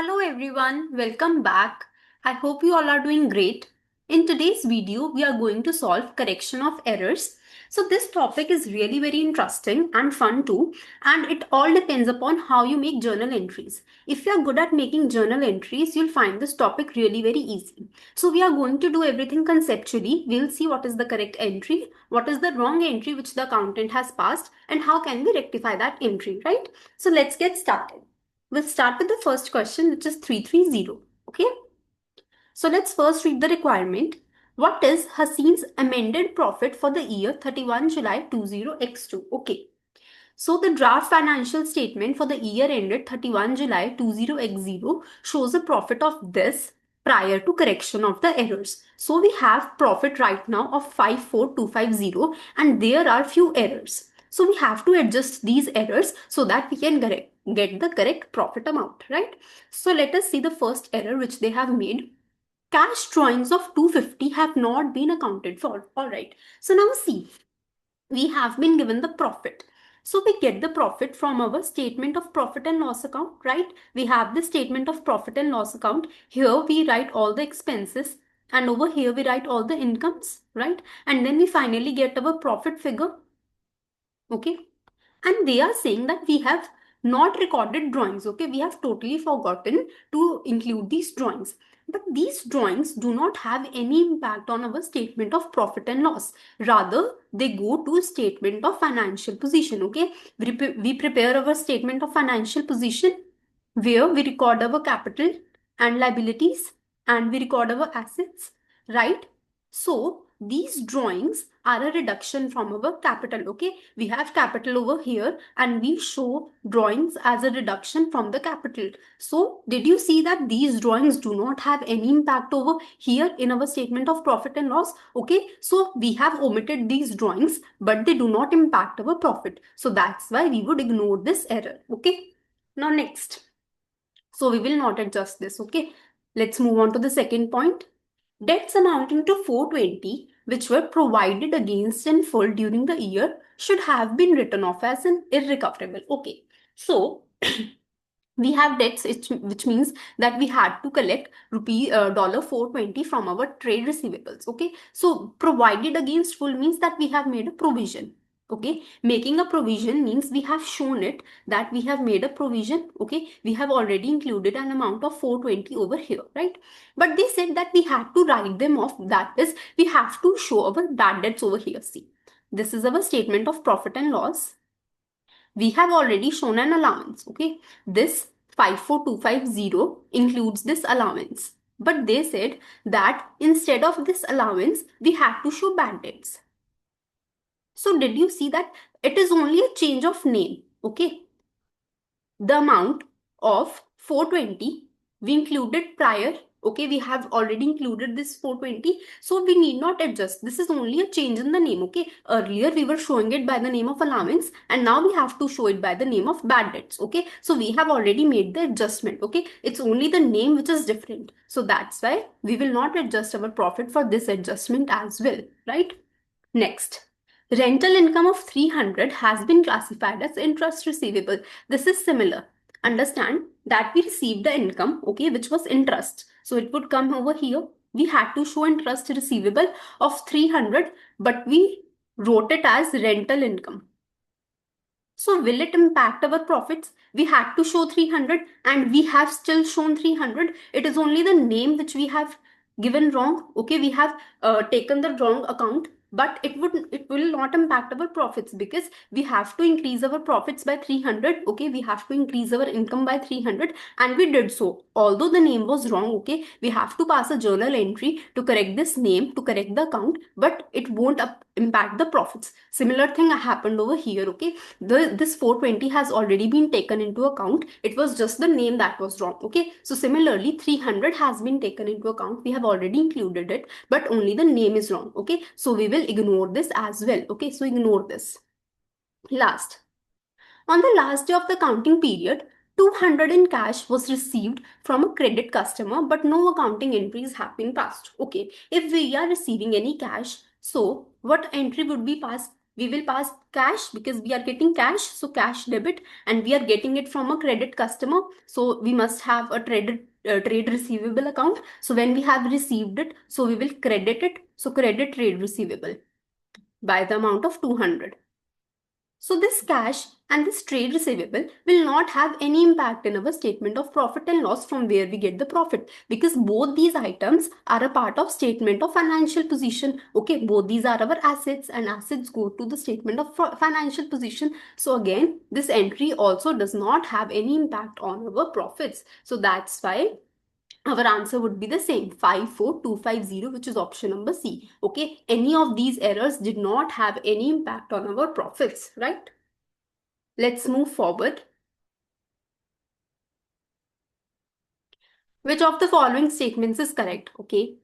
Hello everyone, welcome back. I hope you all are doing great. In today's video, we are going to solve correction of errors. So this topic is really very interesting and fun too, and it all depends upon how you make journal entries. If you are good at making journal entries, you'll find this topic really very easy. So we are going to do everything conceptually. We'll see what is the correct entry, what is the wrong entry which the accountant has passed, and how can we rectify that entry, right? So let's get started. We'll start with the first question, which is 330. Okay. So let's first read the requirement. What is Haseen's amended profit for the year 31 July 20x2? Okay. So the draft financial statement for the year ended 31 July 20x0 shows a profit of this prior to correction of the errors. So we have profit right now of 54250 and there are few errors. So we have to adjust these errors so that we can get the correct profit amount, right? So let us see the first error which they have made. Cash drawings of 250 have not been accounted for. All right. So now see, we have been given the profit. So we get the profit from our statement of profit and loss account, right? We have the statement of profit and loss account. Here we write all the expenses and over here we write all the incomes, right? And then we finally get our profit figure, okay? And they are saying that we have not recorded drawings, okay? We have totally forgotten to include these drawings. But these drawings do not have any impact on our statement of profit and loss. Rather, they go to statement of financial position, okay? We prepare our statement of financial position where we record our capital and liabilities and we record our assets, right? So these drawings are a reduction from our capital, okay? We have capital over here and we show drawings as a reduction from the capital. So did you see that these drawings do not have any impact over here in our statement of profit and loss? Okay, so we have omitted these drawings, but they do not impact our profit. So that's why we would ignore this error, okay? Now next. So we will not adjust this, okay? Let's move on to the second point. Debts amounting to 420, which were provided against in full during the year, should have been written off as an irrecoverable. Okay, so we have debts, which means that we had to collect rupee dollar 420 from our trade receivables. Okay, so provided against full means that we have made a provision. Okay, making a provision means we have shown it that we have made a provision. Okay, we have already included an amount of 420 over here, right? But they said that we had to write them off. That is, we have to show our bad debts over here. See, this is our statement of profit and loss. We have already shown an allowance, okay? This 54250 includes this allowance. But they said that instead of this allowance, we have to show bad debts. So did you see that it is only a change of name, okay? The amount of 420 we included prior, okay? We have already included this 420, so we need not adjust. This is only a change in the name, okay? Earlier we were showing it by the name of allowance and now we have to show it by the name of bad debts, okay? So we have already made the adjustment, okay? It's only the name which is different, so that's why we will not adjust our profit for this adjustment as well, right? Next, rental income of 300 has been classified as interest receivable. This is similar. Understand that we received the income, okay, which was interest. So it would come over here. We had to show interest receivable of 300, but we wrote it as rental income. So will it impact our profits? We had to show 300 and we have still shown 300. It is only the name which we have given wrong. Okay, we have taken the wrong account, but it will not impact our profits because we have to increase our profits by 300. Okay, we have to increase our income by 300 and we did so. Although the name was wrong, okay, we have to pass a journal entry to correct this name, to correct the account, but it won't impact the profits. Similar thing happened over here, okay? This 420 has already been taken into account. It was just the name that was wrong, okay? So similarly, 300 has been taken into account. We have already included it, but only the name is wrong, okay? So we will ignore this as well, okay? So ignore this. Last, on the last day of the counting period, 200 in cash was received from a credit customer, but no accounting entries have been passed. Okay, if we are receiving any cash, so what entry would be passed? We will pass cash because we are getting cash, so cash debit, and we are getting it from a credit customer, so we must have a trade receivable account. So when we have received it, so we will credit it, so credit trade receivable by the amount of 200. So this cash and this trade receivable will not have any impact in our statement of profit and loss from where we get the profit, because both these items are a part of statement of financial position. Okay, both these are our assets and assets go to the statement of financial position. So again, this entry also does not have any impact on our profits. So that's why our answer would be the same, 54250, which is option number C. Okay, any of these errors did not have any impact on our profits, right? Let's move forward. Which of the following statements is correct? Okay,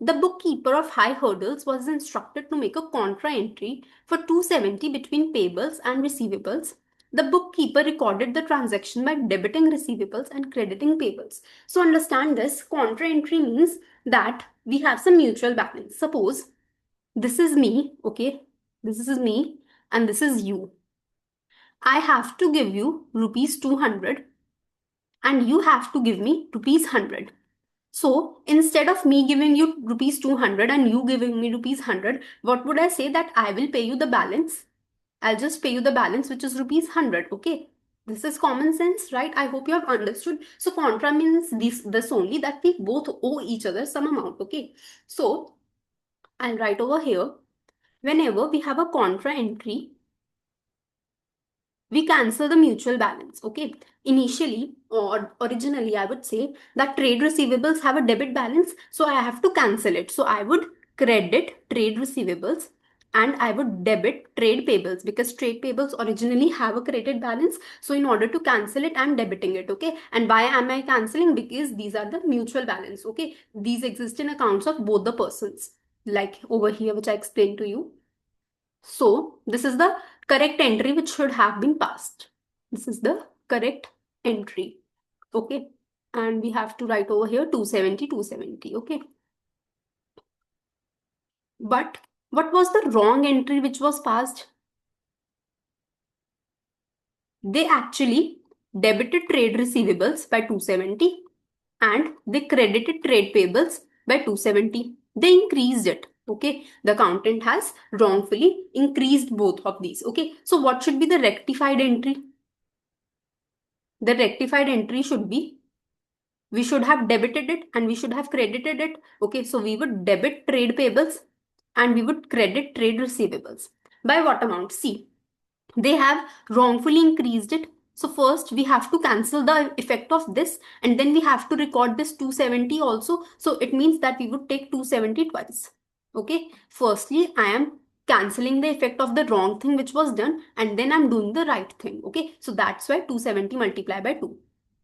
the bookkeeper of High Hurdles was instructed to make a contra entry for 270 between payables and receivables. The bookkeeper recorded the transaction by debiting receivables and crediting payables. So understand this, contra entry means that we have some mutual balance. Suppose this is me, okay, this is me and this is you. I have to give you rupees 200 and you have to give me rupees 100. So instead of me giving you rupees 200 and you giving me rupees 100, what would I say? That I will pay you the balance. I'll just pay you the balance, which is rupees 100. Okay. This is common sense, right? I hope you have understood. So contra means this only, that we both owe each other some amount. Okay. So I'll write over here, whenever we have a contra entry, we cancel the mutual balance. Okay, initially or originally I would say that trade receivables have a debit balance, so I have to cancel it. So I would credit trade receivables and I would debit trade payables, because trade payables originally have a credit balance. So in order to cancel it, I'm debiting it. Okay, and why am I canceling? Because these are the mutual balance. Okay, these exist in accounts of both the persons, like over here which I explained to you. So this is the correct entry which should have been passed. This is the correct entry. Okay. And we have to write over here 270, 270. Okay. But what was the wrong entry which was passed? They actually debited trade receivables by 270 and they credited trade payables by 270. They increased it. Okay, the accountant has wrongfully increased both of these. Okay, so what should be the rectified entry? The rectified entry should be, we should have debited it and we should have credited it. Okay, so we would debit trade payables and we would credit trade receivables. By what amount? See, they have wrongfully increased it. So first we have to cancel the effect of this and then we have to record this 270 also. So it means that we would take 270 twice. Okay, firstly I am cancelling the effect of the wrong thing which was done and then I'm doing the right thing. Okay, so that's why 270 multiplied by 2.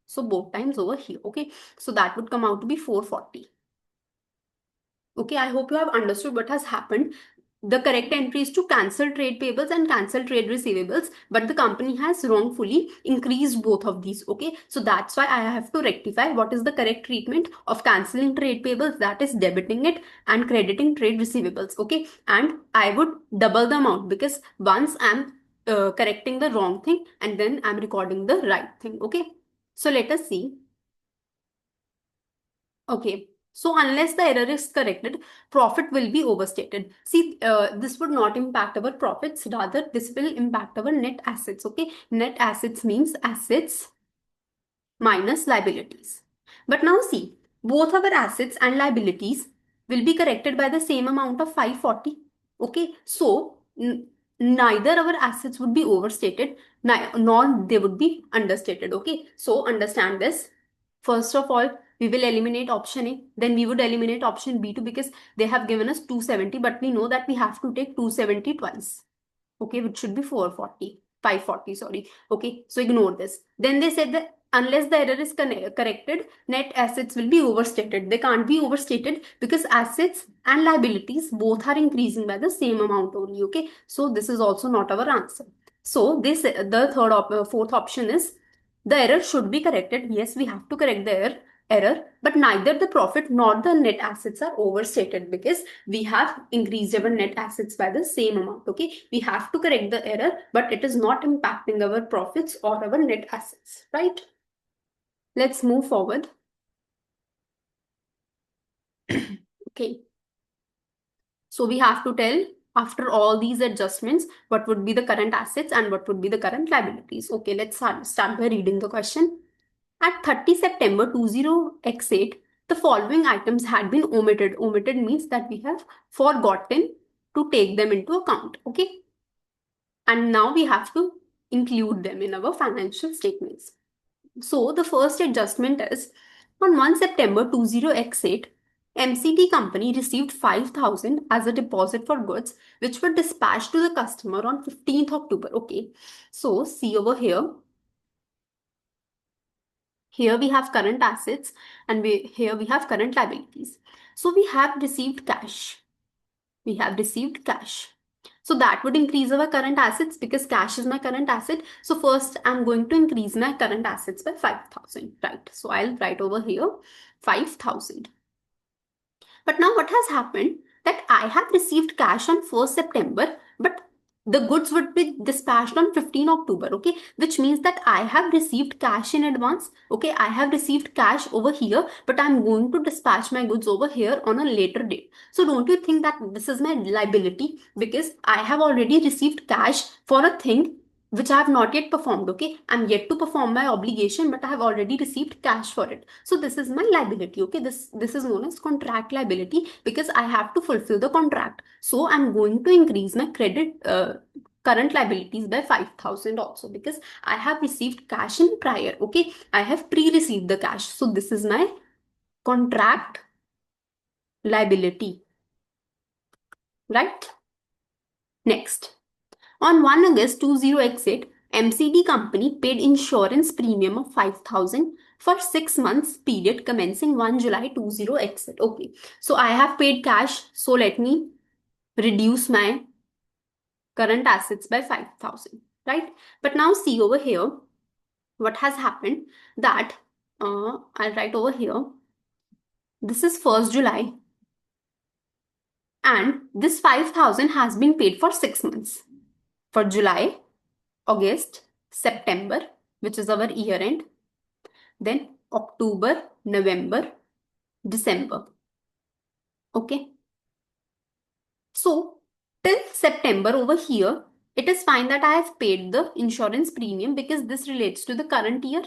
So both times over here. Okay, so that would come out to be 440. Okay, I hope you have understood what has happened. The correct entry is to cancel trade payables and cancel trade receivables, but the company has wrongfully increased both of these. Okay, so that's why I have to rectify what is the correct treatment of canceling trade payables, that is debiting it, and crediting trade receivables. Okay, and I would double the amount because once I'm correcting the wrong thing and then I'm recording the right thing. Okay, so let us see. Okay. So unless the error is corrected, profit will be overstated. See, this would not impact our profits. Rather, this will impact our net assets. Okay. Net assets means assets minus liabilities. But now see, both our assets and liabilities will be corrected by the same amount of 540. Okay. So neither our assets would be overstated, nor they would be understated. Okay. So understand this. First of all, we will eliminate option A, then we would eliminate option B too, because they have given us 270, but we know that we have to take 270 twice. Okay, which should be 440, 540, sorry. Okay, so ignore this. Then they said that unless the error is corrected, net assets will be overstated. They can't be overstated because assets and liabilities both are increasing by the same amount only. Okay, so this is also not our answer. So this the fourth option is, the error should be corrected. Yes, we have to correct the error, but neither the profit nor the net assets are overstated because we have increased our net assets by the same amount. Okay, we have to correct the error, but it is not impacting our profits or our net assets, right? Let's move forward. Okay, so we have to tell after all these adjustments what would be the current assets and what would be the current liabilities. Okay, let's start by reading the question. At 30 September 20x8, the following items had been omitted. Omitted means that we have forgotten to take them into account. Okay, and now we have to include them in our financial statements. So the first adjustment is on 1 September 20x8, MCD company received 5,000 as a deposit for goods which were dispatched to the customer on 15th October. Okay, so see over here. Here we have current assets and here we have current liabilities. So we have received cash. We have received cash. So that would increase our current assets because cash is my current asset. So first I'm going to increase my current assets by 5,000, right? So I'll write over here 5,000. But now what has happened that I have received cash on 1st September, but the goods would be dispatched on 15 October, okay, which means that I have received cash in advance. Okay, I have received cash over here, but I'm going to dispatch my goods over here on a later date. So don't you think that this is my liability because I have already received cash for a thing which I have not yet performed. Okay, I'm yet to perform my obligation, but I have already received cash for it. So this is my liability. Okay, this is known as contract liability because I have to fulfill the contract. So I'm going to increase my current liabilities by 5,000 also because I have received cash in prior. Okay, I have pre-received the cash. So this is my contract liability, right? Next. On 1 August 20x8, MCD company paid insurance premium of 5,000 for 6 months period commencing 1 July 20x8. Okay, so I have paid cash. So let me reduce my current assets by 5,000, right? But now see over here what has happened that I'll write over here. This is 1st July and this 5,000 has been paid for 6 months. For July, August, September, which is our year end, then October, November, December. Okay. So till September over here, it is fine that I have paid the insurance premium because this relates to the current year.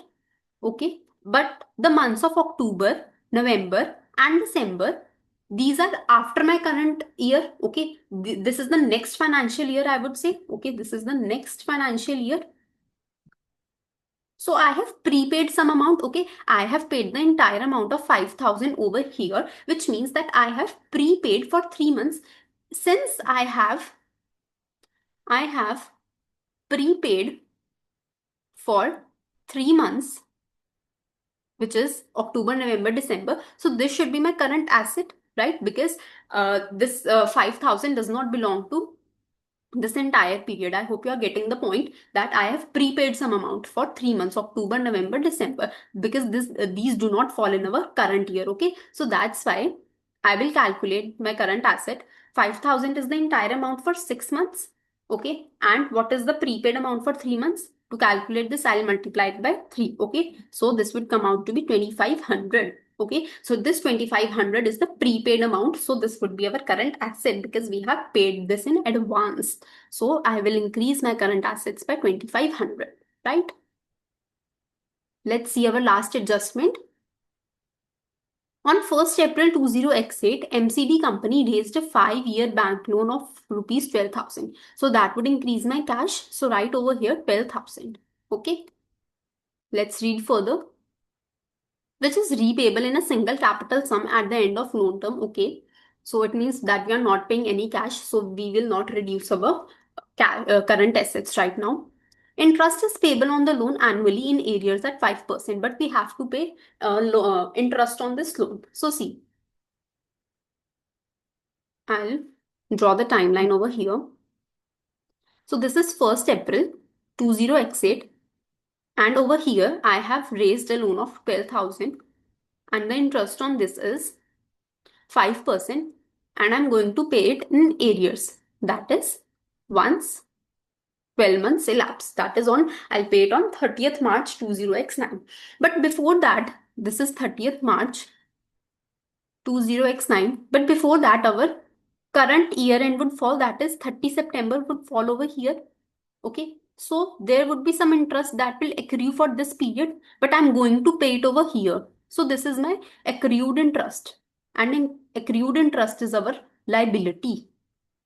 Okay. But the months of October, November, and December, these are after my current year. Okay. This is the next financial year, I would say. Okay. This is the next financial year. So I have prepaid some amount. Okay, I have paid the entire amount of 5,000 over here, which means that I have prepaid for 3 months. Since I have prepaid for 3 months, which is October, November, December. So this should be my current asset, right? Because this 5,000 does not belong to this entire period. I hope you are getting the point that I have prepaid some amount for 3 months, October, November, December, because these do not fall in our current year. Okay, so that's why I will calculate my current asset. 5,000 is the entire amount for 6 months. Okay, and what is the prepaid amount for 3 months? To calculate this, I'll multiply it by 3. Okay, so this would come out to be 2,500. Okay, so this 2,500 is the prepaid amount. So this would be our current asset because we have paid this in advance. So I will increase my current assets by 2,500, right? Let's see our last adjustment. On 1st April 20x8, MCD company raised a 5-year bank loan of rupees 12,000. So that would increase my cash. So right over here 12,000. Okay. Let's read further. Which is repayable in a single capital sum at the end of loan term. Okay. So it means that we are not paying any cash. So we will not reduce our current assets right now. Interest is payable on the loan annually in arrears at 5%, but we have to pay interest on this loan. So see, I'll draw the timeline over here. So this is 1st April 20x8 and over here I have raised a loan of 12,000 and the interest on this is 5%, and I'm going to pay it in arrears. That is, once 12 months elapse. That is on, I'll pay it on 30th March 20x9. But before that, this is 30th March 20x9. But before that, our current year end would fall. That is 30 September would fall over here. Okay. So there would be some interest that will accrue for this period, but I'm going to pay it over here. So this is my accrued interest. And in accrued interest is our liability.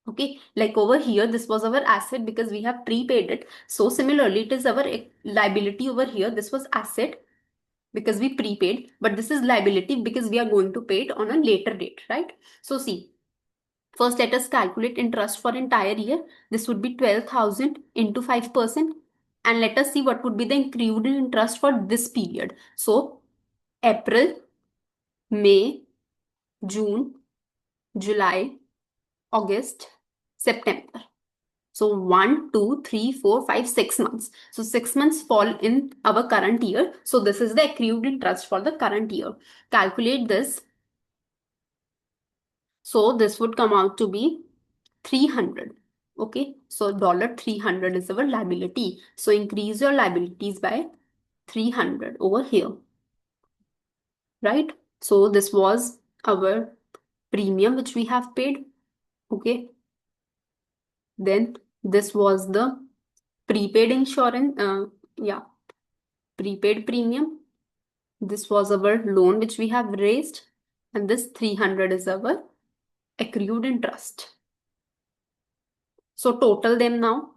Okay, like over here, this was our asset because we have prepaid it. So similarly, it is our liability over here. This was asset because we prepaid, but this is liability because we are going to pay it on a later date, right? So see, first let us calculate interest for entire year. This would be 12,000 into 5%. And let us see what would be the accrued interest for this period. So April, May, June, July, August, September. So 1, 2, 3, 4, 5, 6 months. So 6 months fall in our current year. So this is the accrued interest for the current year. Calculate this. So this would come out to be 300. Okay. So $300 is our liability. So increase your liabilities by 300 over here. Right. So this was our premium which we have paid. Okay. Then this was the prepaid insurance. Prepaid premium. This was our loan which we have raised, and this 300 is our accrued interest. So total them now.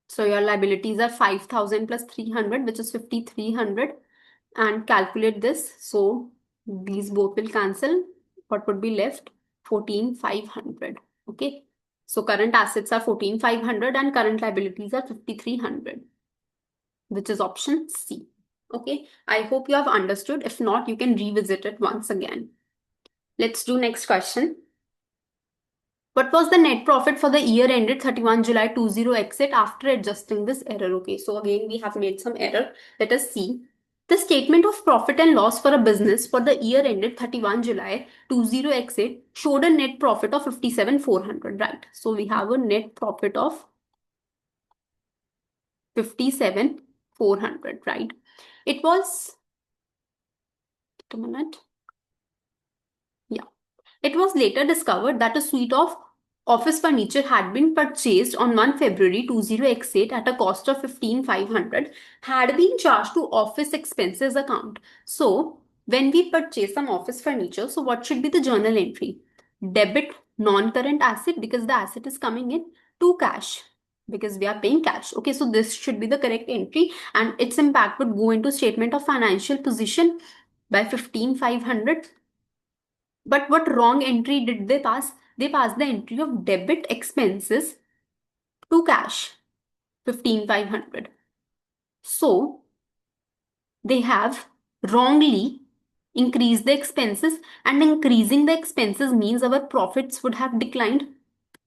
So your liabilities are 5,000 plus 300, which is 5,300, and calculate this. So these both will cancel. What would be left? 14,500. Okay. So current assets are 14,500 and current liabilities are 5,300, which is option C. Okay. I hope you have understood. If not, you can revisit it once again. Let's do next question. What was the net profit for the year ended 31 July 20 exit after adjusting this error? Okay, so again, we have made some error. Let us see. The statement of profit and loss for a business for the year ended 31 July 20 exit showed a net profit of 57,400, right? So we have a net profit of 57,400, right? It was, a minute. Yeah. It was later discovered that a suite of office furniture had been purchased on 1 February 20x8 at a cost of 15,500 had been charged to office expenses account. So, when we purchase some office furniture, so what should be the journal entry? Debit non-current asset because the asset is coming in, to cash because we are paying cash. Okay, so this should be the correct entry and its impact would go into statement of financial position by 15,500. But what wrong entry did they pass? They passed the entry of debit expenses to cash, 15,500. So they have wrongly increased the expenses, and increasing the expenses means our profits would have declined.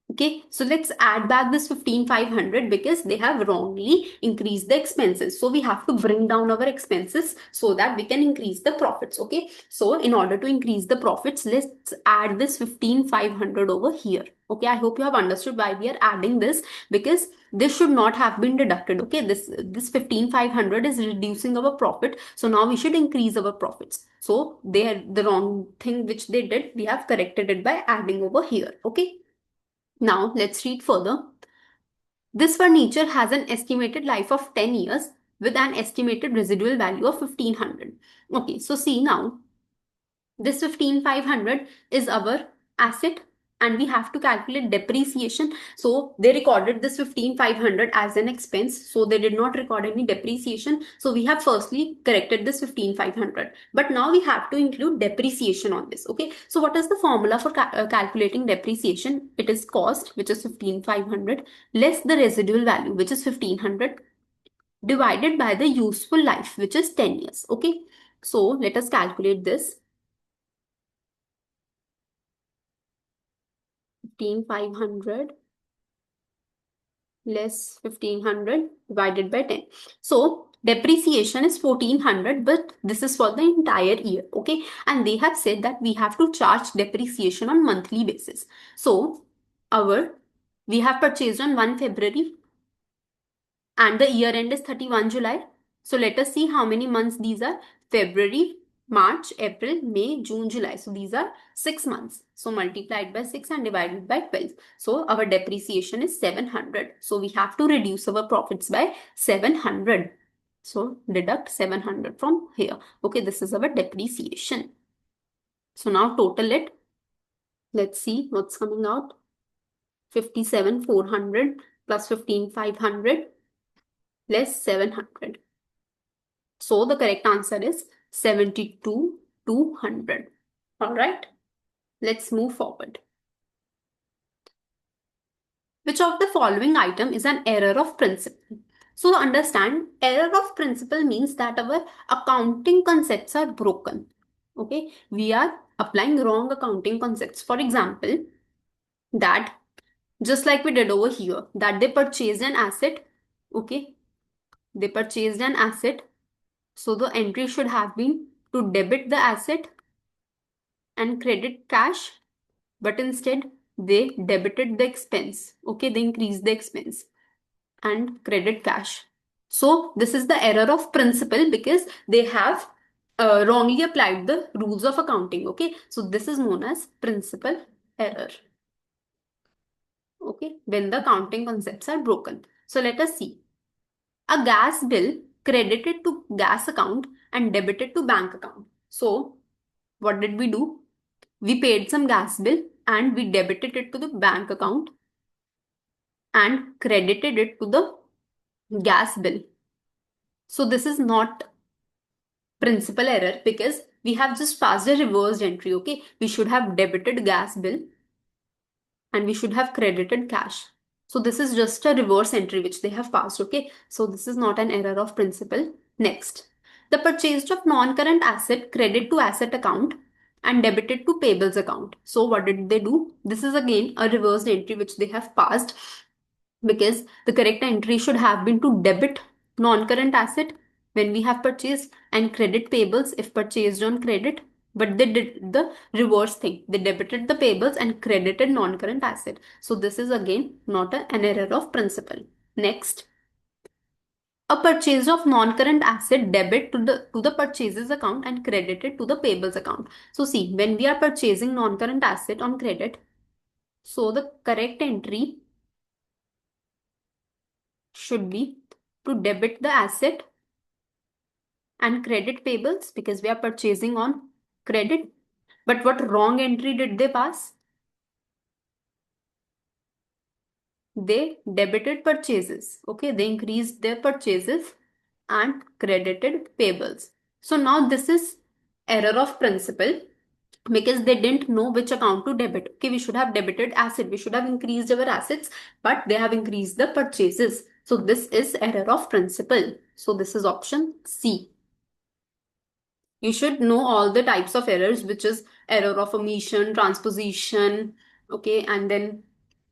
Okay, so let's add back this 15,500 because they have wrongly increased the expenses. So we have to bring down our expenses so that we can increase the profits. Okay, so in order to increase the profits, let's add this 15,500 over here. Okay, I hope you have understood why we are adding this, because this should not have been deducted. Okay, this 15,500 is reducing our profit. So now we should increase our profits. So they are the wrong thing which they did. We have corrected it by adding over here. Okay. Now let's read further. This furniture has an estimated life of 10 years with an estimated residual value of 1,500. Okay, so see now, this 15,500 is our asset and we have to calculate depreciation. So they recorded this 15,500 as an expense. So they did not record any depreciation. So we have firstly corrected this 15,500. But now we have to include depreciation on this. Okay. So what is the formula for calculating depreciation? It is cost, which is 15,500, less the residual value, which is 1,500, divided by the useful life, which is 10 years. Okay. So let us calculate this. 15,500 less 1,500 divided by 10. So depreciation is 1400, but this is for the entire year. Okay, and they have said that we have to charge depreciation on monthly basis. So our we have purchased on 1 February and the year end is 31 July. So let us see how many months these are. February, March, April, May, June, July. So these are 6 months. So multiplied by 6 and divided by 12. So our depreciation is 700. So we have to reduce our profits by 700. So deduct 700 from here. Okay, this is our depreciation. So now total it. Let's see what's coming out. 57,400 plus 15,500 less 700. So the correct answer is 72,200. All right, let's move forward. Which of the following item is an error of principle? So understand, error of principle means that our accounting concepts are broken. Okay, we are applying wrong accounting concepts. For example, that just like we did over here, that they purchased an asset. Okay, they purchased an asset. So the entry should have been to debit the asset and credit cash, but instead they debited the expense. Okay, they increased the expense and credit cash. So this is the error of principle because they have wrongly applied the rules of accounting. Okay, so this is known as principle error. Okay, when the accounting concepts are broken. So let us see. A gas bill credited to gas account and debited to bank account. So what did we do? We paid some gas bill and we debited it to the bank account and credited it to the gas bill. So this is not principal error because we have just passed a reversed entry. Okay, we should have debited gas bill and we should have credited cash. So this is just a reverse entry which they have passed. Okay, so this is not an error of principle. Next, the purchase of non-current asset credit to asset account and debited to payables account. So what did they do? This is again a reversed entry which they have passed because the correct entry should have been to debit non-current asset when we have purchased and credit payables if purchased on credit, but they did the reverse thing. They debited the payables and credited non-current asset. So this is again not an error of principle. Next, a purchase of non-current asset debit to the purchases account and credited to the payables account. So see, when we are purchasing non-current asset on credit, so the correct entry should be to debit the asset and credit payables because we are purchasing on credit. But what wrong entry did they pass? They debited purchases. Okay, they increased their purchases and credited payables. So now this is error of principle because they didn't know which account to debit. Okay, we should have debited asset. We should have increased our assets, but they have increased the purchases. So this is error of principle. So this is option C. You should know all the types of errors, which is error of omission, transposition, okay, and then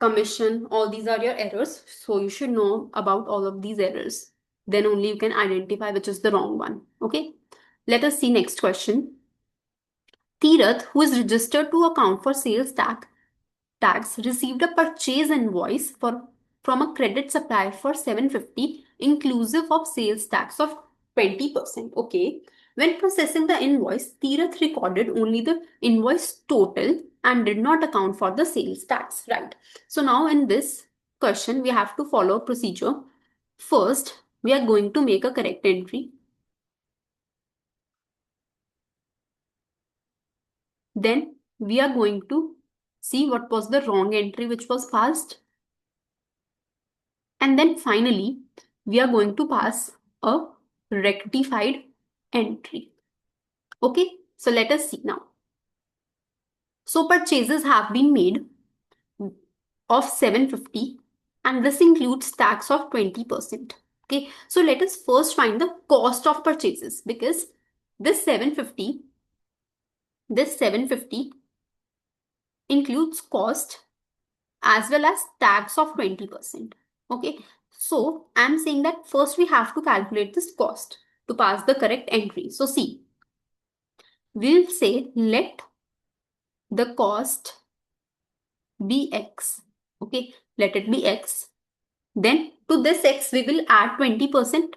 commission. All these are your errors. So you should know about all of these errors. Then only you can identify which is the wrong one. Okay. Let us see next question. Tirath, who is registered to account for sales tax, received a purchase invoice from a credit supplier for 750 inclusive of sales tax of 20%. Okay. When processing the invoice, Tirath recorded only the invoice total and did not account for the sales tax. Right. So now in this question, we have to follow a procedure. First, we are going to make a correct entry. Then we are going to see what was the wrong entry which was passed. And then finally, we are going to pass a rectified entry. Okay, so let us see now. So purchases have been made of 750 and this includes tax of 20%. Okay, so let us first find the cost of purchases because this 750 includes cost as well as tax of 20%. Okay, So I'm saying that first we have to calculate this cost to pass the correct entry. So see, we'll say let the cost be x. Okay, let it be x. Then to this x we will add 20%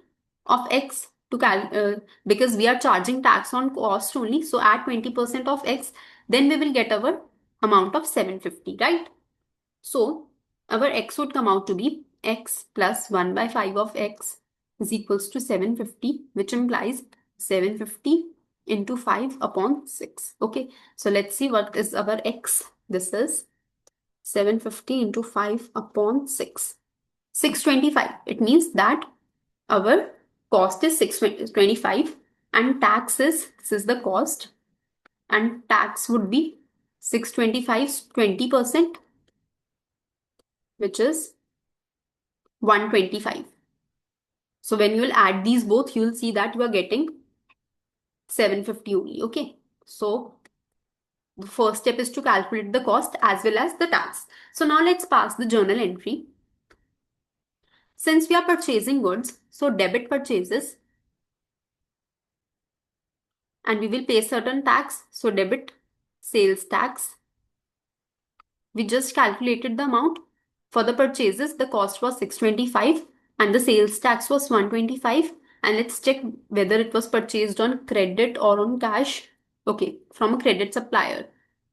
of x to because we are charging tax on cost only. So add 20% of x. Then we will get our amount of 750, right? So our x would come out to be x plus 1 by 5 of x is equals to 750, which implies 750 into 5 upon 6. Okay, so let's see what is our x. This is 750 into 5 upon 6. 625. It means that our cost is 625 and tax is, this is the cost, and tax would be 625's 20%, which is 125. So when you will add these both, you will see that you are getting 750 only. Okay. So the first step is to calculate the cost as well as the tax. So now let's pass the journal entry. Since we are purchasing goods, so debit purchases, and we will pay certain tax. So debit sales tax. We just calculated the amount. For the purchases, the cost was 625 and the sales tax was 125. And let's check whether it was purchased on credit or on cash. Okay, from a credit supplier.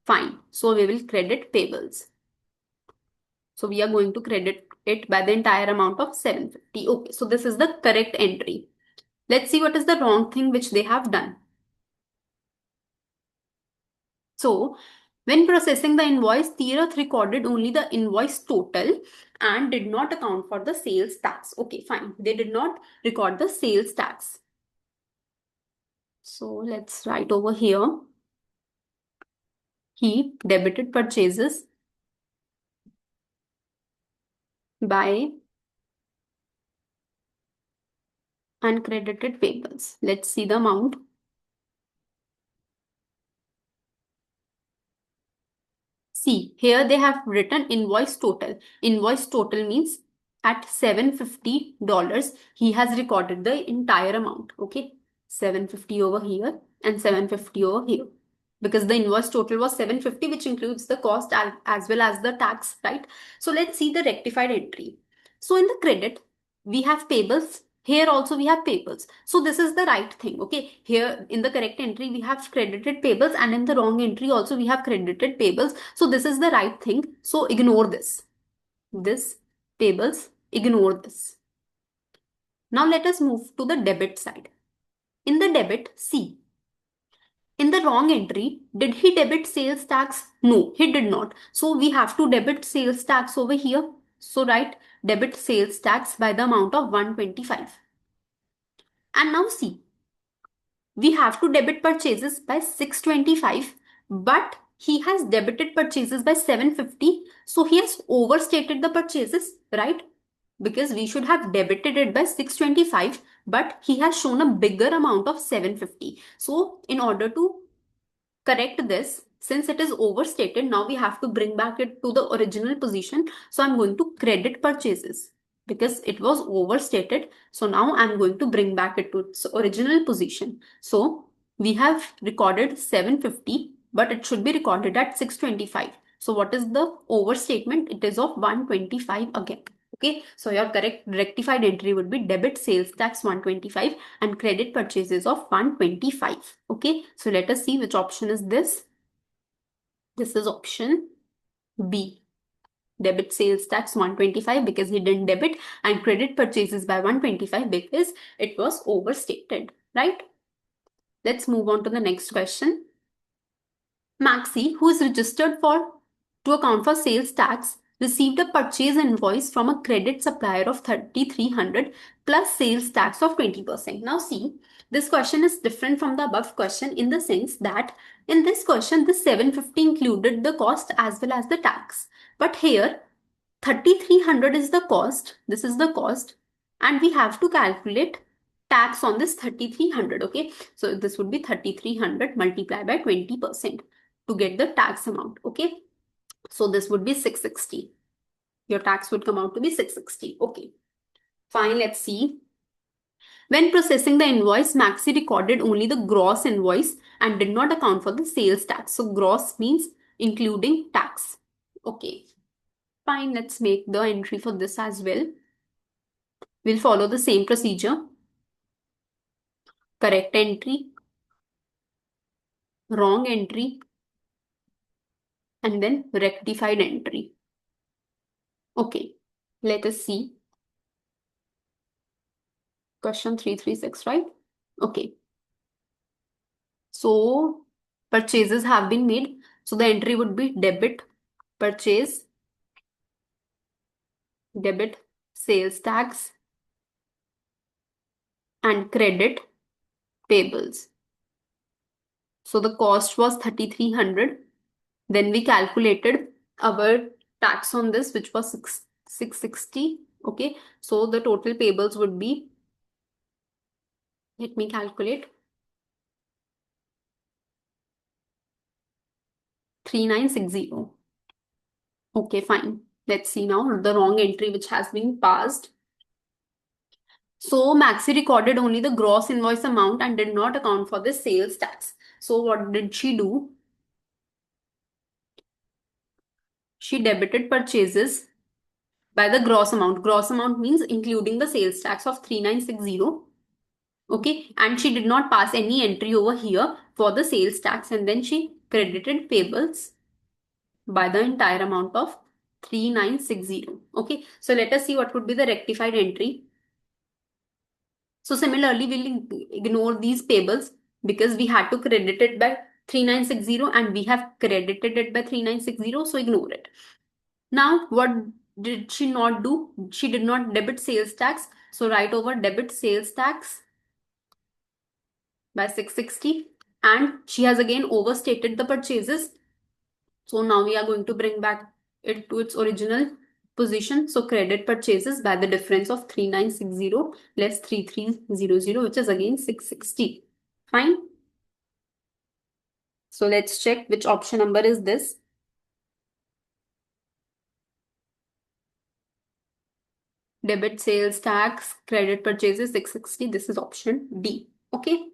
Fine. So we will credit payables. So we are going to credit it by the entire amount of 750. Okay, so this is the correct entry. Let's see what is the wrong thing which they have done. So when processing the invoice, Tirath recorded only the invoice total and did not account for the sales tax. Okay, fine. They did not record the sales tax. So let's write over here. He debited purchases by and credited payables. Let's see the amount. See, here they have written invoice total. Invoice total means at $750, he has recorded the entire amount. Okay, 750 over here and 750 over here. Because the invoice total was 750, which includes the cost as well as the tax, right? So let's see the rectified entry. So in the credit, we have payables. Here also we have payables. So this is the right thing. Okay. Here in the correct entry, we have credited payables, and in the wrong entry also we have credited payables. So this is the right thing. So ignore this. This payables, ignore this. Now let us move to the debit side. In the debit, see. In the wrong entry, did he debit sales tax? No, he did not. So we have to debit sales tax over here. So write debit sales tax by the amount of 125. And now see, we have to debit purchases by 625, but he has debited purchases by 750. So he has overstated the purchases, right? Because we should have debited it by 625, but he has shown a bigger amount of 750. So in order to correct this, since it is overstated, now we have to bring back it to the original position. So I'm going to credit purchases because it was overstated. So now I'm going to bring back it to its original position. So we have recorded 750, but it should be recorded at 625. So what is the overstatement? It is of 125 again. Okay, so your correct rectified entry would be debit sales tax 125 and credit purchases of 125. Okay, so let us see which option is this. This is option B. Debit sales tax 125 because he didn't debit, and credit purchases by 125 because it was overstated, right? Let's move on to the next question. Maxi, who is registered to account for sales tax, received a purchase invoice from a credit supplier of 3,300 plus sales tax of 20%. Now see, this question is different from the above question in the sense that in this question, the 750 included the cost as well as the tax. But here, 3,300 is the cost. This is the cost. And we have to calculate tax on this 3,300. Okay. So this would be 3,300 multiplied by 20% to get the tax amount. Okay. So this would be 660. Your tax would come out to be 660. Okay. Fine, let's see. When processing the invoice, Maxi recorded only the gross invoice and did not account for the sales tax. So gross means including tax. Okay, fine. Let's make the entry for this as well. We'll follow the same procedure. Correct entry, wrong entry, and then rectified entry. Okay, let us see. Question 336, right? Okay. So purchases have been made. So the entry would be debit purchase, debit sales tax, and credit payables. So the cost was 3,300. Then we calculated our tax on this, which was 660. Okay. So the total payables would be, let me calculate, 3,960. Okay, fine. Let's see now the wrong entry which has been passed. So Maxi recorded only the gross invoice amount and did not account for the sales tax. So what did she do? She debited purchases by the gross amount. Gross amount means including the sales tax of 3,960. Okay, and she did not pass any entry over here for the sales tax, and then she credited payables by the entire amount of 3,960. Okay, so let us see what would be the rectified entry. So similarly, we'll ignore these payables because we had to credit it by 3,960 and we have credited it by 3,960, so ignore it. Now, what did she not do? She did not debit sales tax. So write over debit sales tax by 660, and she has again overstated the purchases. So now we are going to bring back it to its original position. So credit purchases by the difference of 3,960 less 3,300, which is again 660. Fine. So let's check which option number is this. Debit sales tax, credit purchases 660. This is option D. Okay.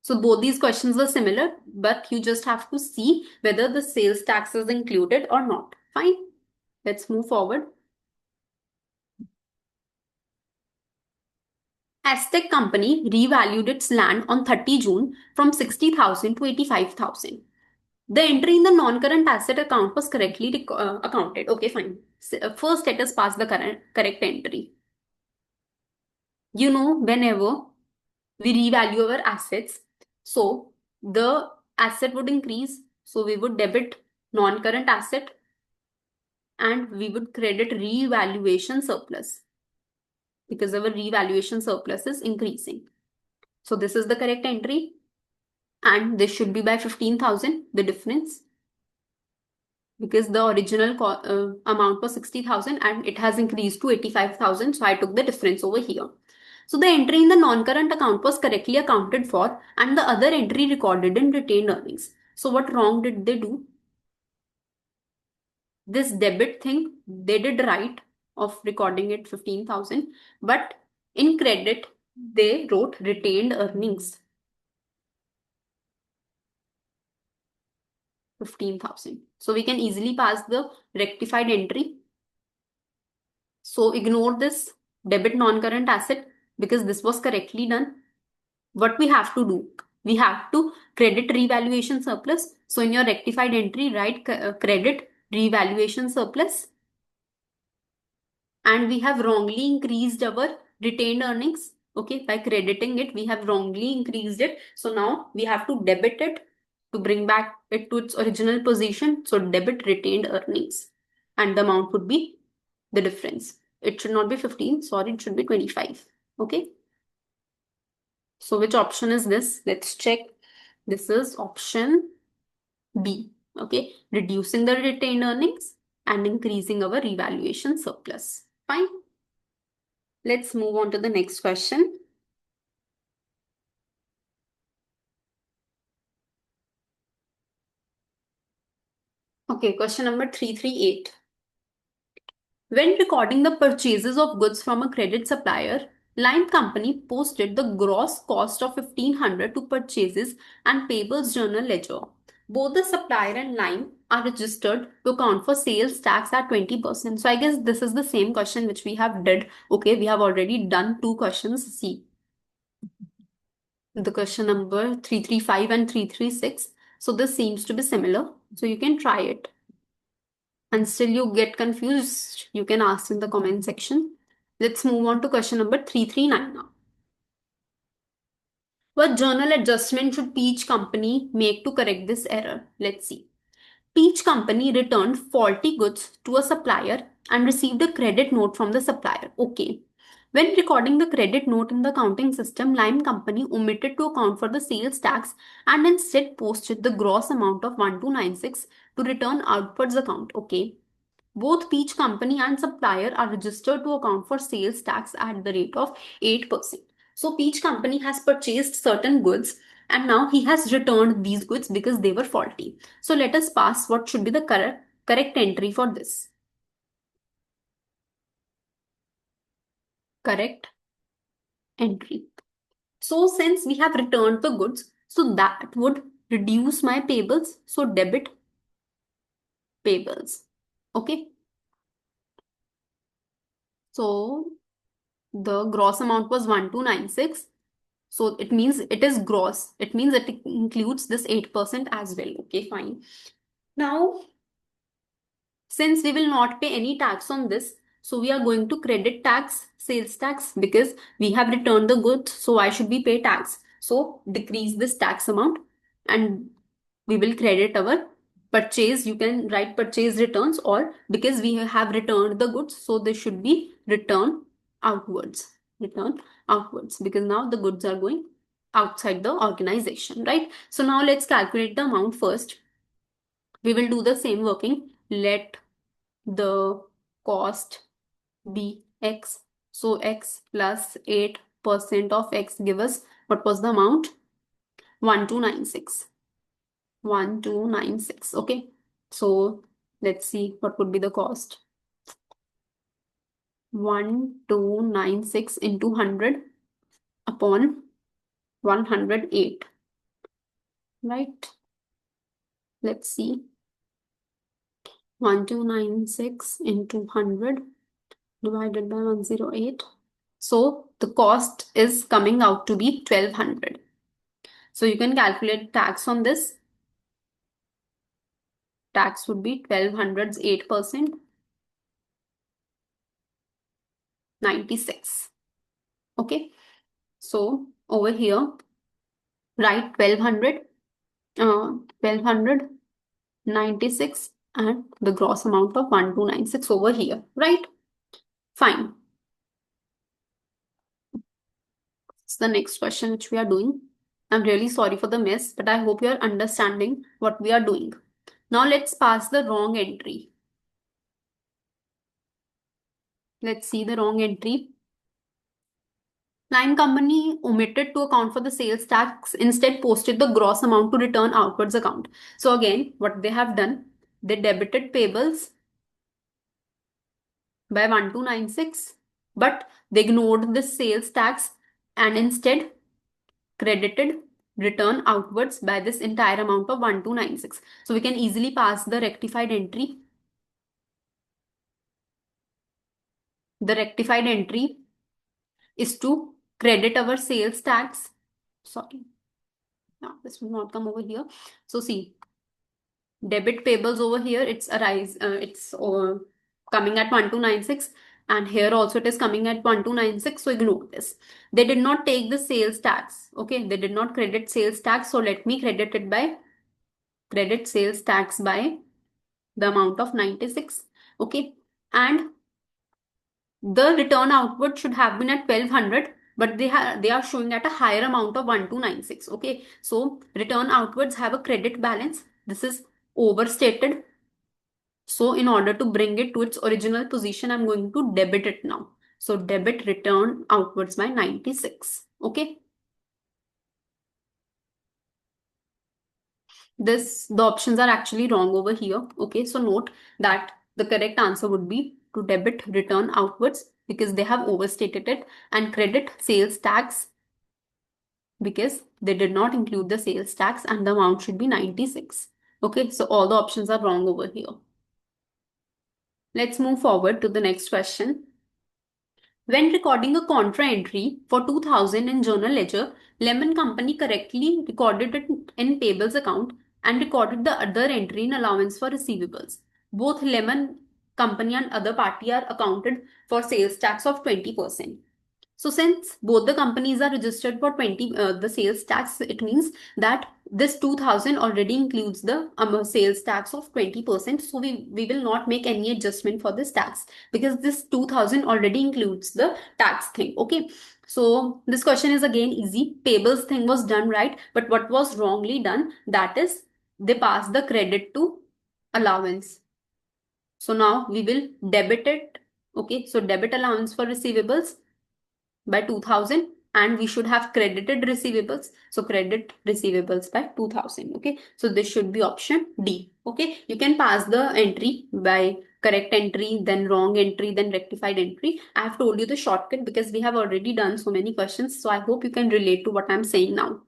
So both these questions are similar, but you just have to see whether the sales tax is included or not. Fine. Let's move forward. Aztec Company revalued its land on 30 June from 60,000 to 85,000. The entry in the non-current asset account was correctly accounted. Okay, fine. First, let us pass the correct entry. Whenever we revalue our assets, so the asset would increase. So we would debit non-current asset and we would credit revaluation surplus because our revaluation surplus is increasing. So this is the correct entry, and this should be by 15,000, the difference, because the original amount was 60,000 and it has increased to 85,000. So I took the difference over here. So the entry in the non-current account was correctly accounted for and the other entry recorded in retained earnings. So what wrong did they do? This debit thing, they did right of recording it 15,000, but in credit, they wrote retained earnings 15,000. So we can easily pass the rectified entry. So ignore this debit non-current asset because this was correctly done. What we have to do? We have to credit revaluation surplus. So in your rectified entry, write credit revaluation surplus. And we have wrongly increased our retained earnings. Okay, by crediting it, we have wrongly increased it. So now we have to debit it to bring back it to its original position. So debit retained earnings. And the amount would be the difference. It should not be 15, sorry, it should be 25. Okay. So which option is this? Let's check. This is option B. Okay. Reducing the retained earnings and increasing our revaluation surplus. Fine. Let's move on to the next question. Okay, question number 338. When recording the purchases of goods from a credit supplier, Lime Company posted the gross cost of 1500 to purchases and payables journal ledger. Both the supplier and Lime are registered to account for sales tax at 20%. So I guess this is the same question which we have did. Okay, we have already done two questions. See the question number 335 and 336. So this seems to be similar. So you can try it. And still you get confused, you can ask in the comment section. Let's move on to question number 339 now. What journal adjustment should Peach Company make to correct this error? Let's see. Peach Company returned faulty goods to a supplier and received a credit note from the supplier. Okay. When recording the credit note in the accounting system, Lime Company omitted to account for the sales tax and instead posted the gross amount of 1296 to return outwards account. Okay. Both Peach Company and supplier are registered to account for sales tax at the rate of 8%. So Peach Company has purchased certain goods and now he has returned these goods because they were faulty. So let us pass what should be the correct entry for this. Correct entry. So since we have returned the goods, so that would reduce my payables. So debit payables. Okay. So the gross amount was 1296. So it means it is gross. It means it includes this 8% as well. Okay, fine. Now, since we will not pay any tax on this, so we are going to credit tax, sales tax, because we have returned the goods. So why should we pay tax? So decrease this tax amount and we will credit our purchase. You can write purchase returns, or because we have returned the goods, so they should be return outwards. Return outwards because now the goods are going outside the organization, right? So now let's calculate the amount first. We will do the same working. Let the cost be x. So x plus 8% of x give us, what was the amount? 1296. 1296. Okay. So let's see what would be the cost. 1296 into 100 upon 108. Right. Let's see. 1296 into 100 divided by 108. So the cost is coming out to be 1200. So you can calculate tax on this. Tax would be 1200's 8%, 96. Okay. So over here, write 1200, 96 and the gross amount of 1296 over here, right? Fine. It's the next question which we are doing. I'm really sorry for the mess, but I hope you are understanding what we are doing. Now let's pass the wrong entry. Let's see the wrong entry. Lime Company omitted to account for the sales tax, instead posted the gross amount to return outwards account. So again, what they have done, they debited payables by 1296, but they ignored the sales tax and instead credited return outwards by this entire amount of 1296. So we can easily pass the rectified entry. The rectified entry is to credit our sales tax. Sorry. No, this will not come over here. So see, debit payables over here, it's coming at 1296, and here also it is coming at 1296. So ignore this. They did not take the sales tax. Okay, they did not credit sales tax. So let me credit sales tax by the amount of 96. Okay, and the return outward should have been at 1200, but they are showing at a higher amount of 1296. Okay, so return outwards have a credit balance. This is overstated. So in order to bring it to its original position, I'm going to debit it now. So debit return outwards by 96. Okay. The options are actually wrong over here. Okay, so note that the correct answer would be to debit return outwards because they have overstated it, and credit sales tax because they did not include the sales tax, and the amount should be 96. Okay, so all the options are wrong over here. Let's move forward to the next question. When recording a contra entry for 2000 in journal ledger, Lemon Company correctly recorded it in payables account and recorded the other entry in allowance for receivables. Both Lemon Company and other party are accounted for sales tax of 20%. So since both the companies are registered for 20 the sales tax, it means that this 2000 already includes the sales tax of 20%. So we will not make any adjustment for this tax because this 2000 already includes the tax thing. Okay. So this question is again easy. Payables thing was done right, but what was wrongly done? That is they passed the credit to allowance. So now we will debit it. Okay. So debit allowance for receivables by 2000, and we should have credited receivables, so credit receivables by 2000. Okay, so this should be option D. Okay, you can pass the entry by correct entry, then wrong entry, then rectified entry. I have told you the shortcut because we have already done so many questions, so I hope you can relate to what I'm saying now.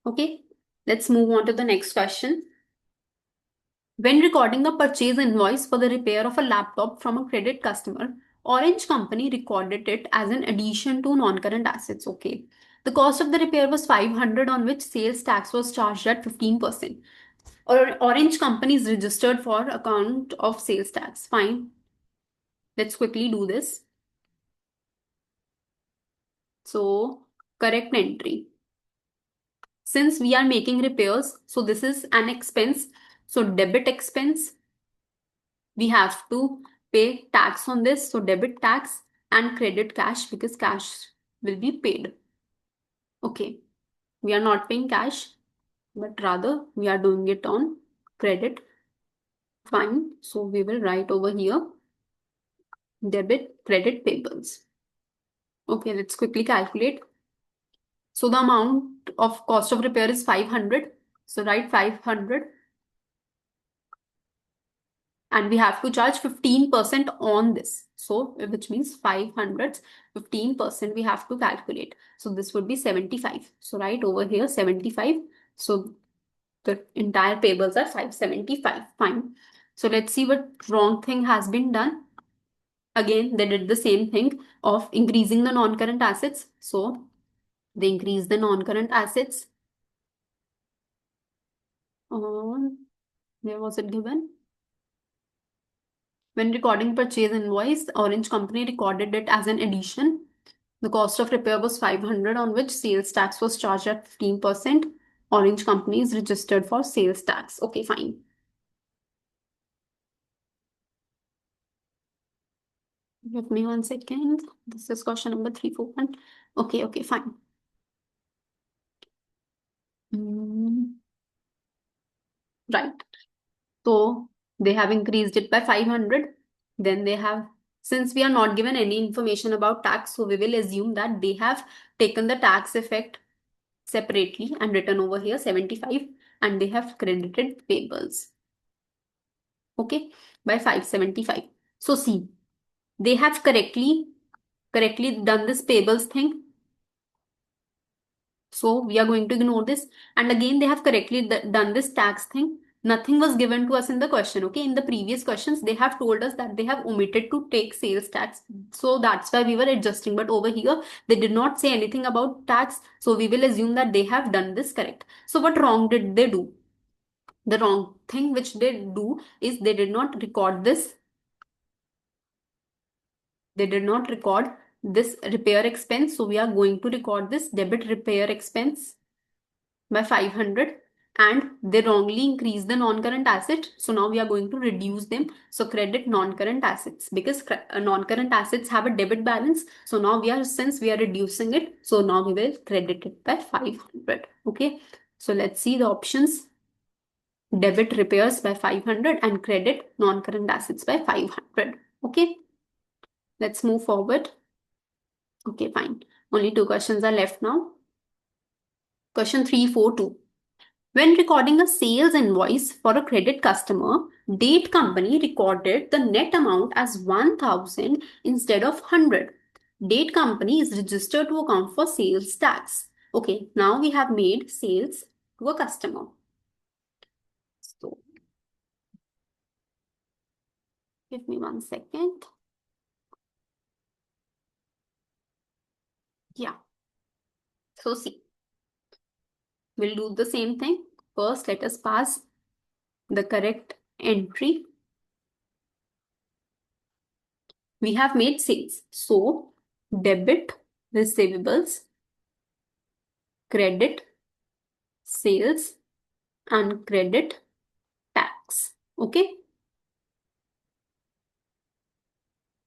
Okay, let's move on to the next question. When recording a purchase invoice for the repair of a laptop from a credit customer, Orange Company recorded it as an addition to non-current assets. Okay. The cost of the repair was 500, on which sales tax was charged at 15%. Orange Company is registered for account of sales tax. Fine. Let's quickly do this. So, correct entry. Since we are making repairs, so this is an expense. So, debit expense, we have to pay tax on this. So debit tax and credit cash because cash will be paid. Okay, we are not paying cash, but rather we are doing it on credit. Fine. So we will write over here debit, credit, payables. Okay, let's quickly calculate. So the amount of cost of repair is 500. So write 500, and we have to charge 15% on this. So which means 500, 15% we have to calculate. So this would be 75. So right over here 75. So the entire payables are 575. Fine. So let's see what wrong thing has been done. Again, they did the same thing of increasing the non-current assets. So they increase the non-current assets. Where was it given? When recording purchase invoice, Orange Company recorded it as an addition. The cost of repair was 500, on which sales tax was charged at 15%. Orange Company is registered for sales tax. Okay, fine. Give me 1 second. This is question number 341. Okay, fine. Right. So they have increased it by 500. Then they have, since we are not given any information about tax, so we will assume that they have taken the tax effect separately and written over here 75, and they have credited payables. Okay, by 575. So see, they have correctly done this payables thing. So we are going to ignore this. And again, they have correctly done this tax thing. Nothing was given to us in the question. Okay, in the previous questions, they have told us that they have omitted to take sales tax. So that's why we were adjusting. But over here, they did not say anything about tax. So we will assume that they have done this correct. So what wrong did they do? The wrong thing which they do is they did not record this. They did not record this repair expense. So we are going to record this debit repair expense by 500, and they wrongly increase the non-current asset. So now we are going to reduce them. So credit non-current assets because non-current assets have a debit balance. So now since we are reducing it, so now we will credit it by 500. Okay. So let's see the options. Debit repairs by 500 and credit non-current assets by 500. Okay. Let's move forward. Okay, fine. Only two questions are left now. Question 342. When recording a sales invoice for a credit customer, date company recorded the net amount as 1000 instead of 100. Date company is registered to account for sales tax. Okay, now we have made sales to a customer. So, give me 1 second. Yeah. So, see, we'll do the same thing. First, let us pass the correct entry. We have made sales. So, debit receivables, credit sales, and credit tax. Okay.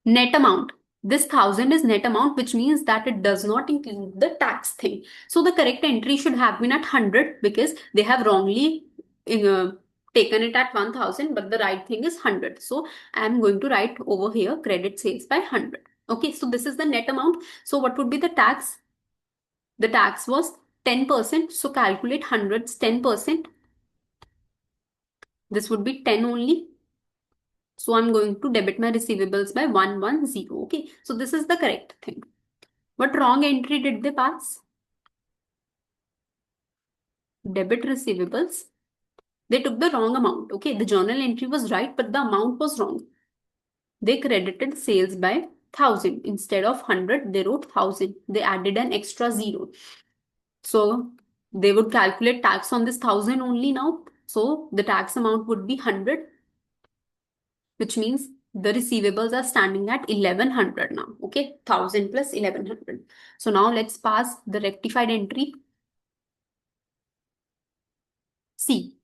Net amount. This 1000 is net amount, which means that it does not include the tax thing. So the correct entry should have been at 100 because they have wrongly uh, taken it at 1000, but the right thing is 100. So I am going to write over here credit sales by 100. Okay, so this is the net amount. So what would be the tax? The tax was 10%. So calculate 100's 10%. This would be 10 only. So I'm going to debit my receivables by 110. Okay. So this is the correct thing. What wrong entry did they pass? Debit receivables. They took the wrong amount. Okay. The journal entry was right, but the amount was wrong. They credited sales by 1000 instead of 100. They wrote 1000. They added an extra zero. So they would calculate tax on this 1000 only now. So the tax amount would be 100, which means the receivables are standing at 1100 now. Okay, 1000 plus 1100. So now let's pass the rectified entry. See,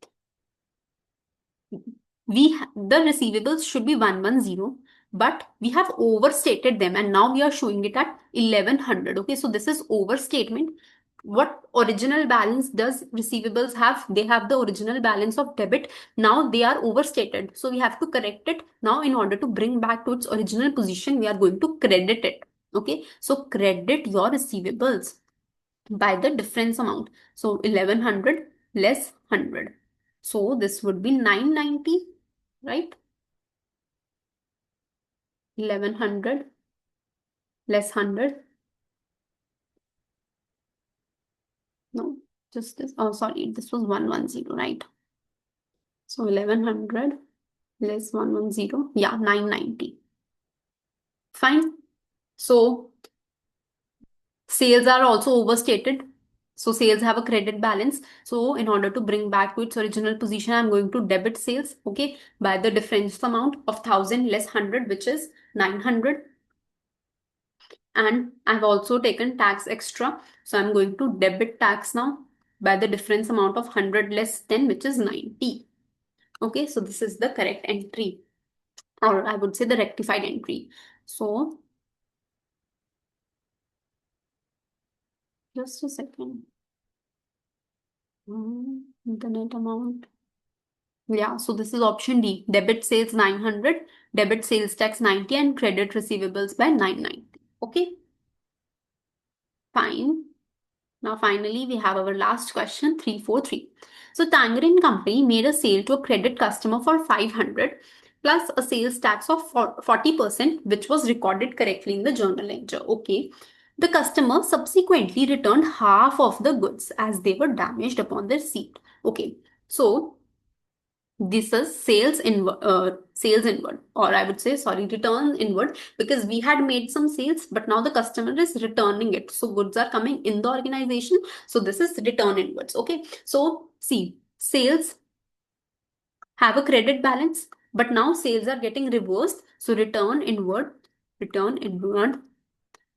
the receivables should be 110, but we have overstated them and now we are showing it at 1100. Okay, so this is overstatement. What original balance does receivables have? They have the original balance of debit. Now they are overstated, so we have to correct it. Now in order to bring back to its original position, we are going to credit it. Okay, so credit your receivables by the difference amount. So 1100 less 100. So this would be 990, right? 1100 less 100. No, just this. Oh, sorry, this was 110, right? So 1100 less 110. Yeah, 990. Fine. So sales are also overstated. So sales have a credit balance. So in order to bring back to its original position, I'm going to debit sales, okay, by the difference amount of 1000 less 100, which is 900. And I've also taken tax extra. So I'm going to debit tax now by the difference amount of 100 less 10, which is 90. Okay, so this is the correct entry, or I would say the rectified entry. So just a second. The net amount. Yeah, so this is option D. Debit sales 900, debit sales tax 90, and credit receivables by 990. Okay, fine. Now, finally, we have our last question 343. So, Tangerine Company made a sale to a credit customer for 500 plus a sales tax of 40%, which was recorded correctly in the journal ledger. Okay. The customer subsequently returned half of the goods as they were damaged upon their receipt. Okay. So, this is sales inward, or I would say, sorry, return inward, because we had made some sales, but now the customer is returning it. So goods are coming in the organization. So this is return inwards. Okay. So see, sales have a credit balance, but now sales are getting reversed. So return inward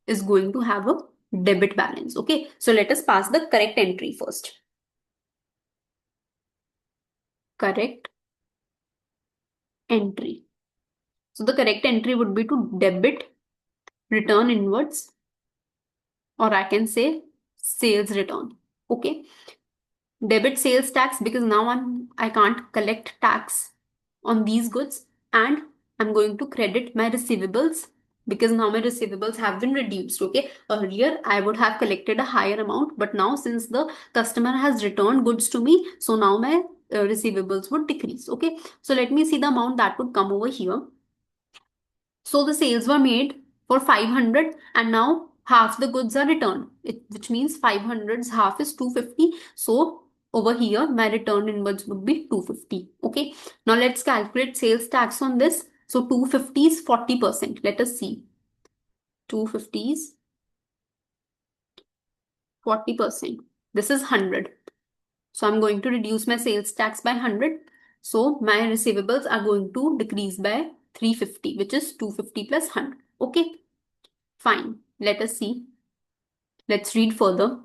is going to have a debit balance. Okay. So let us pass the correct entry first. Correct entry. So the correct entry would be to debit return inwards, or I can say sales return. Okay. Debit sales tax because now I can't collect tax on these goods, and I'm going to credit my receivables because now my receivables have been reduced. Okay, earlier I would have collected a higher amount, but now since the customer has returned goods to me, so now my receivables would decrease. Okay, so let me see the amount that would come over here. So the sales were made for 500 and now half the goods are returned, which means 500's half is 250. So over here, my return inwards would be 250. Okay. Now let's calculate sales tax on this. So 250 is 40%. Let us see. 250 is 40%. This is 100. So I'm going to reduce my sales tax by 100. So my receivables are going to decrease by 350, which is 250 plus 100. Okay. Fine. Let us see. Let's read further.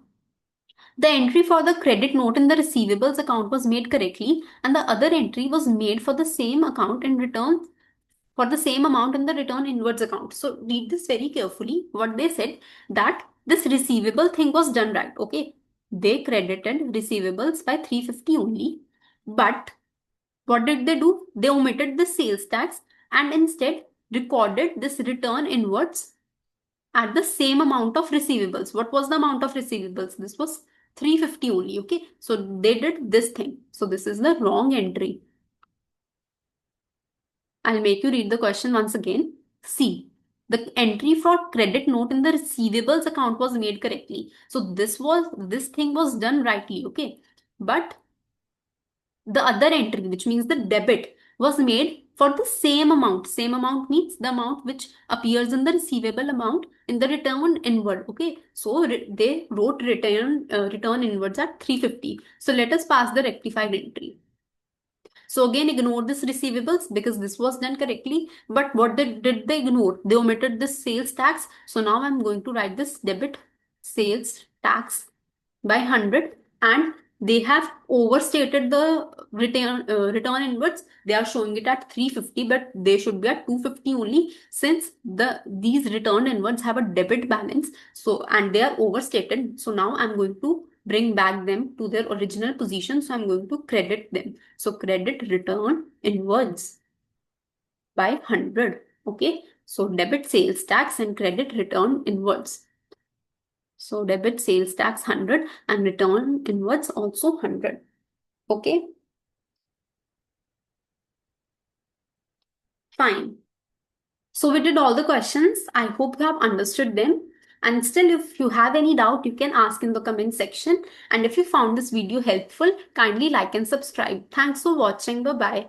The entry for the credit note in the receivables account was made correctly, and the other entry was made for the same account in return for the same amount in the return inwards account. So read this very carefully. What they said, that this receivable thing was done right. Okay. They credited receivables by 350 only. But what did they do? They omitted the sales tax and instead recorded this return inwards at the same amount of receivables. What was the amount of receivables? This was 350 only. Okay. So they did this thing. So this is the wrong entry. I'll make you read the question once again. C. The entry for credit note in the receivables account was made correctly. So this thing was done rightly. Okay. But the other entry, which means the debit, was made for the same amount. Same amount means the amount which appears in the receivable amount in the return inward. Okay, so they wrote return inwards at 350. So let us pass the rectified entry. So again, ignore this receivables because this was done correctly. But what did they ignore? They omitted this sales tax. So now I'm going to write this debit sales tax by 100, and they have overstated the return inwards. They are showing it at 350, but they should be at 250 only, since these return inwards have a debit balance. So and they are overstated. So now I'm going to bring back them to their original position. So I'm going to credit them. So credit return inwards by 100. Okay. So debit sales tax and credit return inwards. So debit sales tax 100 and return inwards also 100. Okay. Fine. So we did all the questions. I hope you have understood them. And still, if you have any doubt, you can ask in the comment section. And if you found this video helpful, kindly like and subscribe. Thanks for watching. Bye bye.